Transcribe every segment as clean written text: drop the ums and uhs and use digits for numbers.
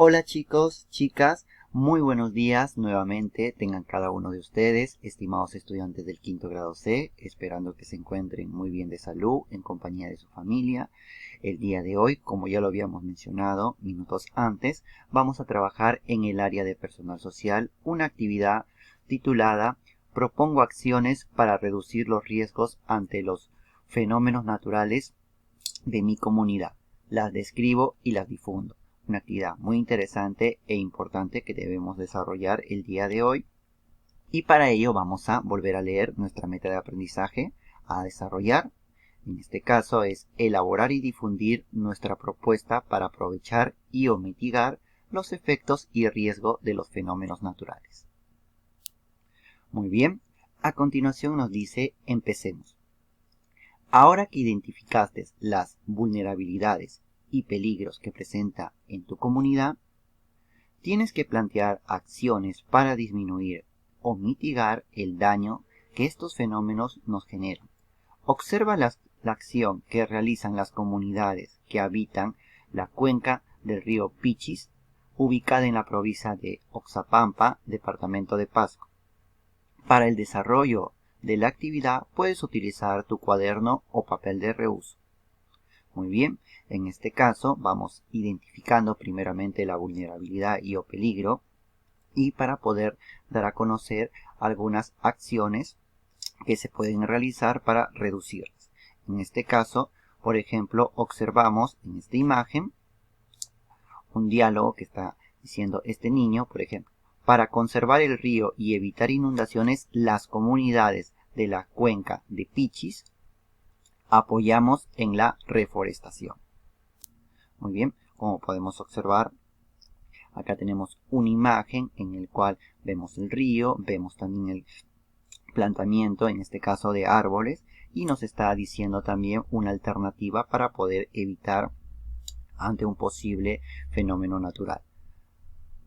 Hola chicos, chicas, muy buenos días nuevamente tengan cada uno de ustedes, estimados estudiantes del quinto grado C, esperando que se encuentren muy bien de salud en compañía de su familia. El día de hoy, como ya lo habíamos mencionado minutos antes, vamos a trabajar en el área de personal social, una actividad titulada Propongo acciones para reducir los riesgos ante los fenómenos naturales de mi comunidad. Las describo y las difundo. Una actividad muy interesante e importante que debemos desarrollar el día de hoy. Y para ello vamos a volver a leer nuestra meta de aprendizaje a desarrollar. En este caso es elaborar y difundir nuestra propuesta para aprovechar y o mitigar los efectos y riesgo de los fenómenos naturales. Muy bien, a continuación nos dice empecemos. Ahora que identificaste las vulnerabilidades y peligros que presenta en tu comunidad, tienes que plantear acciones para disminuir o mitigar el daño que estos fenómenos nos generan. Observa la acción que realizan las comunidades que habitan la cuenca del río Pichis, ubicada en la provincia de Oxapampa, departamento de Pasco. Para el desarrollo de la actividad puedes utilizar tu cuaderno o papel de reuso. Muy bien, en este caso vamos identificando primeramente la vulnerabilidad y o peligro y para poder dar a conocer algunas acciones que se pueden realizar para reducirlas. En este caso, por ejemplo, observamos en esta imagen un diálogo que está diciendo este niño, por ejemplo. Para conservar el río y evitar inundaciones, las comunidades de la cuenca de Pichis apoyamos en la reforestación. Muy bien, como podemos observar, acá tenemos una imagen en la cual vemos el río, vemos también el plantamiento, en este caso de árboles, y nos está diciendo también una alternativa para poder evitar ante un posible fenómeno natural.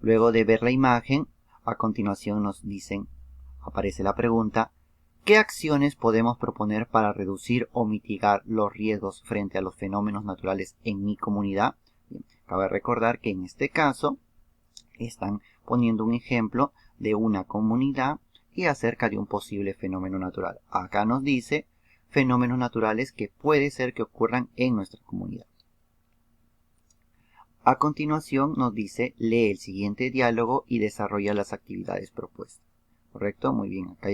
Luego de ver la imagen, a continuación nos dicen, aparece la pregunta, ¿qué acciones podemos proponer para reducir o mitigar los riesgos frente a los fenómenos naturales en mi comunidad? Bien, cabe recordar que en este caso están poniendo un ejemplo de una comunidad y acerca de un posible fenómeno natural. Acá nos dice fenómenos naturales que puede ser que ocurran en nuestra comunidad. A continuación nos dice, lee el siguiente diálogo y desarrolla las actividades propuestas. ¿Correcto? Muy bien, acá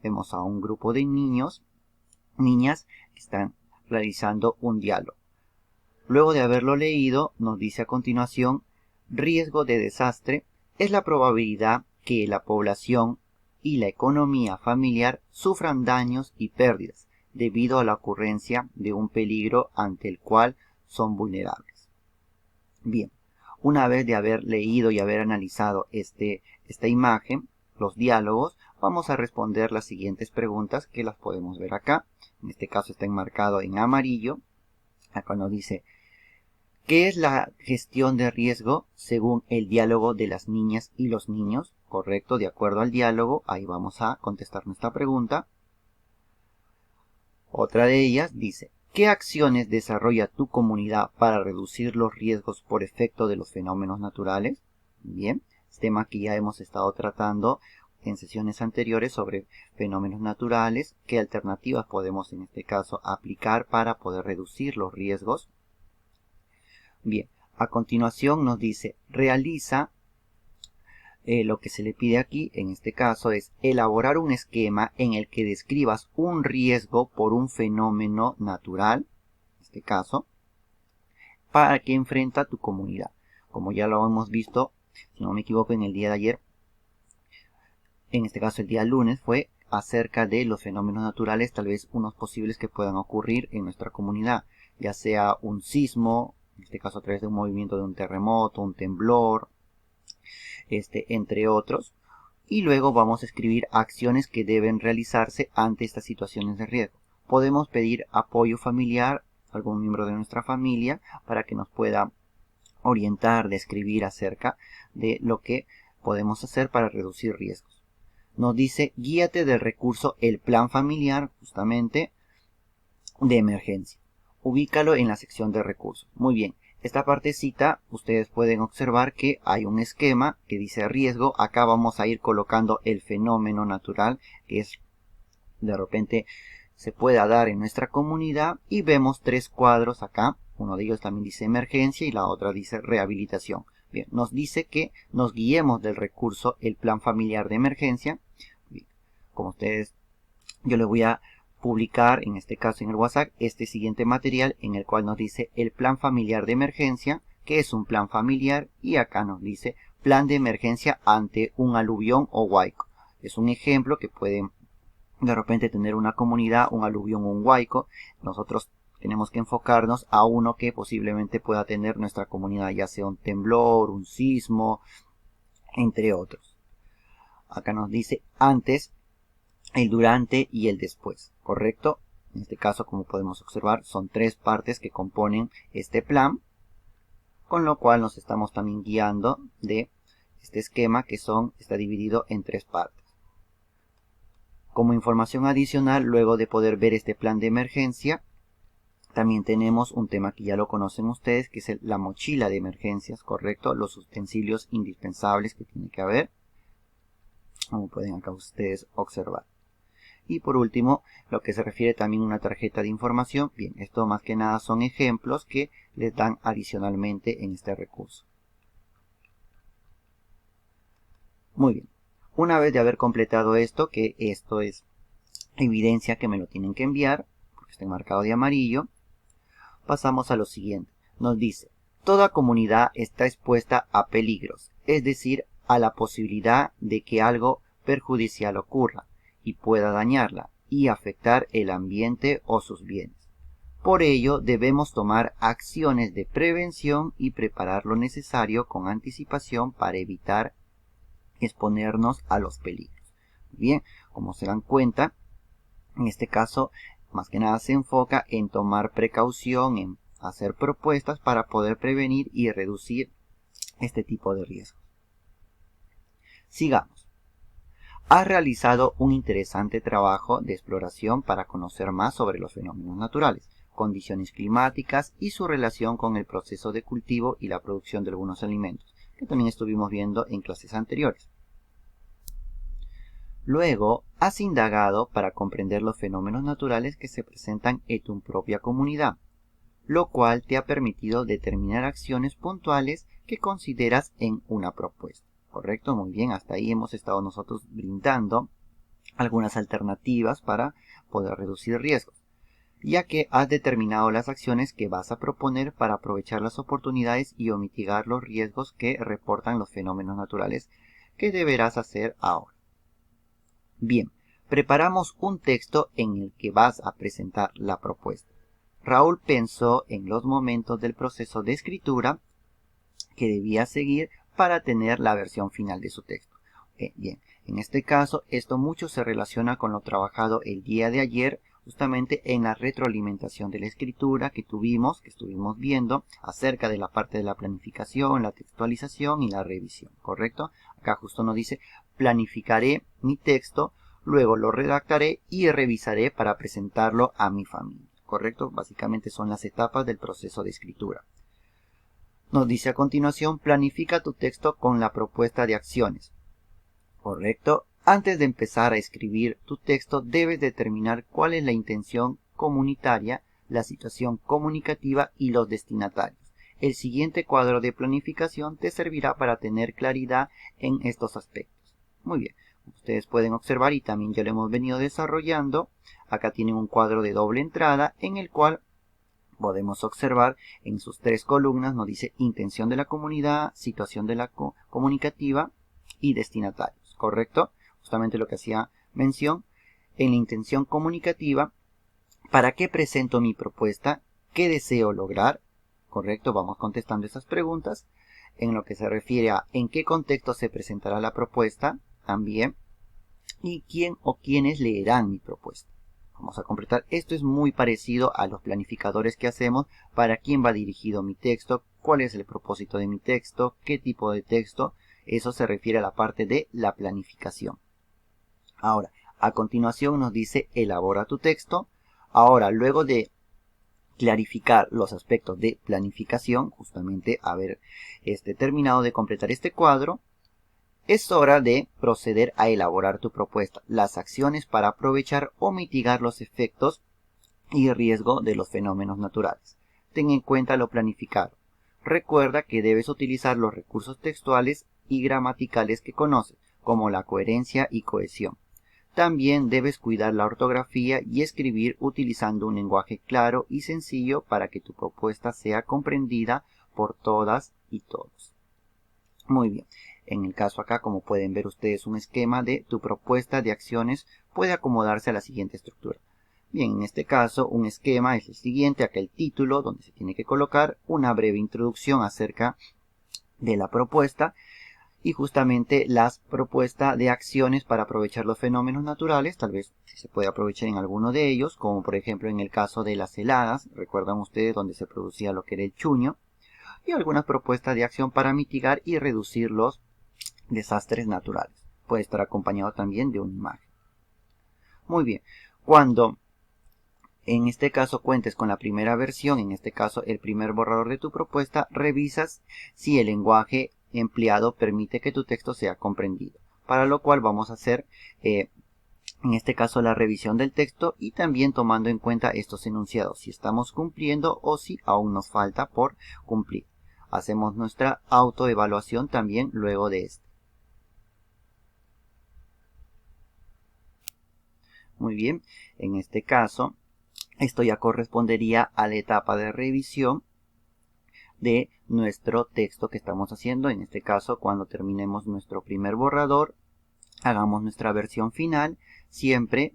vemos a un grupo de niñas que están realizando un diálogo. Luego de haberlo leído, nos dice a continuación, riesgo de desastre es la probabilidad que la población y la economía familiar sufran daños y pérdidas debido a la ocurrencia de un peligro ante el cual son vulnerables. Bien, una vez de haber leído y haber analizado esta imagen, los diálogos, vamos a responder las siguientes preguntas que las podemos ver acá. En este caso está enmarcado en amarillo. Acá nos dice, ¿qué es la gestión de riesgo según el diálogo de las niñas y los niños? Correcto, de acuerdo al diálogo, ahí vamos a contestar nuestra pregunta. Otra de ellas dice, ¿qué acciones desarrolla tu comunidad para reducir los riesgos por efecto de los fenómenos naturales? Bien, tema que ya hemos estado tratando en sesiones anteriores sobre fenómenos naturales, qué alternativas podemos en este caso aplicar para poder reducir los riesgos. Bien, a continuación nos dice, realiza lo que se le pide aquí, en este caso, es elaborar un esquema en el que describas un riesgo por un fenómeno natural, en este caso, para que enfrenta tu comunidad. Como ya lo hemos visto, si no me equivoco, en el día de ayer, en este caso el día lunes, fue acerca de los fenómenos naturales, tal vez unos posibles que puedan ocurrir en nuestra comunidad, ya sea un sismo, en este caso a través de un movimiento de un terremoto, un temblor, entre otros, y luego vamos a escribir acciones que deben realizarse ante estas situaciones de riesgo. Podemos pedir apoyo familiar, algún miembro de nuestra familia, para que nos pueda orientar, describir acerca de lo que podemos hacer para reducir riesgos. Nos dice, guíate del recurso el plan familiar, justamente, de emergencia. Ubícalo en la sección de recursos. Muy bien, esta partecita ustedes pueden observar que hay un esquema que dice riesgo. Acá vamos a ir colocando el fenómeno natural que es de repente se pueda dar en nuestra comunidad, y vemos tres cuadros acá. Uno de ellos también dice emergencia y la otra dice rehabilitación. Bien, nos dice que nos guiemos del recurso el plan familiar de emergencia. Bien, como ustedes, yo les voy a publicar en este caso en el WhatsApp este siguiente material en el cual nos dice el plan familiar de emergencia, que es un plan familiar, y acá nos dice plan de emergencia ante un aluvión o huaico. Es un ejemplo que pueden de repente tener una comunidad, un aluvión o un huaico. Nosotros tenemos que enfocarnos a uno que posiblemente pueda tener nuestra comunidad, ya sea un temblor, un sismo, entre otros. Acá nos dice antes, el durante y el después, ¿correcto? En este caso, como podemos observar, son tres partes que componen este plan, con lo cual nos estamos también guiando de este esquema que está dividido en tres partes. Como información adicional, luego de poder ver este plan de emergencia, también tenemos un tema que ya lo conocen ustedes, que es la mochila de emergencias, ¿correcto? Los utensilios indispensables que tiene que haber, como pueden acá ustedes observar. Y por último, lo que se refiere también a una tarjeta de información. Bien, esto más que nada son ejemplos que les dan adicionalmente en este recurso. Muy bien. Una vez de haber completado esto, que esto es evidencia que me lo tienen que enviar, porque está marcado de amarillo, pasamos a lo siguiente. Nos dice, toda comunidad está expuesta a peligros, es decir, a la posibilidad de que algo perjudicial ocurra y pueda dañarla y afectar el ambiente o sus bienes. Por ello, debemos tomar acciones de prevención y preparar lo necesario con anticipación para evitar exponernos a los peligros. Bien, como se dan cuenta, en este caso, más que nada se enfoca en tomar precaución, en hacer propuestas para poder prevenir y reducir este tipo de riesgos. Sigamos. Has realizado un interesante trabajo de exploración para conocer más sobre los fenómenos naturales, condiciones climáticas y su relación con el proceso de cultivo y la producción de algunos alimentos, que también estuvimos viendo en clases anteriores. Luego, has indagado para comprender los fenómenos naturales que se presentan en tu propia comunidad, lo cual te ha permitido determinar acciones puntuales que consideras en una propuesta. ¿Correcto? Muy bien, hasta ahí hemos estado nosotros brindando algunas alternativas para poder reducir riesgos, ya que has determinado las acciones que vas a proponer para aprovechar las oportunidades y o mitigar los riesgos que reportan los fenómenos naturales que deberás hacer ahora. Bien, preparamos un texto en el que vas a presentar la propuesta. Raúl pensó en los momentos del proceso de escritura que debía seguir para tener la versión final de su texto. Bien, en este caso, esto mucho se relaciona con lo trabajado el día de ayer, justamente en la retroalimentación de la escritura que estuvimos viendo acerca de la parte de la planificación, la textualización y la revisión, ¿correcto? Acá justo nos dice, planificaré mi texto, luego lo redactaré y revisaré para presentarlo a mi familia, ¿correcto? Básicamente son las etapas del proceso de escritura. Nos dice a continuación, planifica tu texto con la propuesta de acciones. ¿Correcto? Antes de empezar a escribir tu texto, debes determinar cuál es la intención comunitaria, la situación comunicativa y los destinatarios. El siguiente cuadro de planificación te servirá para tener claridad en estos aspectos. Muy bien, ustedes pueden observar y también ya lo hemos venido desarrollando. Acá tienen un cuadro de doble entrada en el cual podemos observar en sus tres columnas, nos dice intención de la comunidad, situación de la comunicativa y destinatarios. ¿Correcto? Justamente lo que hacía mención. En la intención comunicativa, ¿para qué presento mi propuesta? ¿Qué deseo lograr? ¿Correcto? Vamos contestando esas preguntas. En lo que se refiere a en qué contexto se presentará la propuesta, también. Y quién o quiénes leerán mi propuesta. Vamos a completar. Esto es muy parecido a los planificadores que hacemos. ¿Para quién va dirigido mi texto? ¿Cuál es el propósito de mi texto? ¿Qué tipo de texto? Eso se refiere a la parte de la planificación. Ahora, a continuación nos dice elabora tu texto. Ahora, luego de clarificar los aspectos de planificación, justamente haber terminado de completar este cuadro, es hora de proceder a elaborar tu propuesta, las acciones para aprovechar o mitigar los efectos y riesgo de los fenómenos naturales. Ten en cuenta lo planificado. Recuerda que debes utilizar los recursos textuales y gramaticales que conoces, como la coherencia y cohesión. También debes cuidar la ortografía y escribir utilizando un lenguaje claro y sencillo para que tu propuesta sea comprendida por todas y todos. Muy bien, en el caso acá, como pueden ver ustedes, un esquema de tu propuesta de acciones puede acomodarse a la siguiente estructura. Bien, en este caso, un esquema es el siguiente, acá el título, donde se tiene que colocar una breve introducción acerca de la propuesta, y justamente las propuestas de acciones para aprovechar los fenómenos naturales, tal vez si se puede aprovechar en alguno de ellos, como por ejemplo en el caso de las heladas, recuerdan ustedes donde se producía lo que era el chuño, y algunas propuestas de acción para mitigar y reducir los desastres naturales. Puede estar acompañado también de una imagen. Muy bien, cuando en este caso cuentes con la primera versión, en este caso el primer borrador de tu propuesta, revisas si el lenguaje empleado permite que tu texto sea comprendido, para lo cual vamos a hacer en este caso la revisión del texto y también tomando en cuenta estos enunciados, si estamos cumpliendo o si aún nos falta por cumplir. Hacemos nuestra autoevaluación también luego de esto. Muy bien, en este caso esto ya correspondería a la etapa de revisión de nuestro texto que estamos haciendo. En este caso, cuando terminemos nuestro primer borrador, hagamos nuestra versión final. Siempre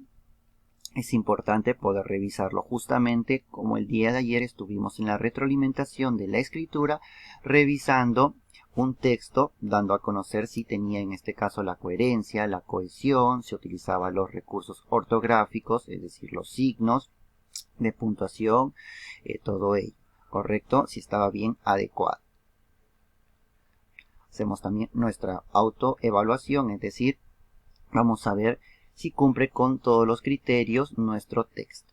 es importante poder revisarlo, justamente como el día de ayer estuvimos en la retroalimentación de la escritura, revisando un texto, dando a conocer si tenía en este caso la coherencia, la cohesión, si utilizaba los recursos ortográficos, es decir, los signos de puntuación, todo ello, correcto, si estaba bien adecuado. Hacemos también nuestra autoevaluación, es decir, vamos a ver si cumple con todos los criterios nuestro texto.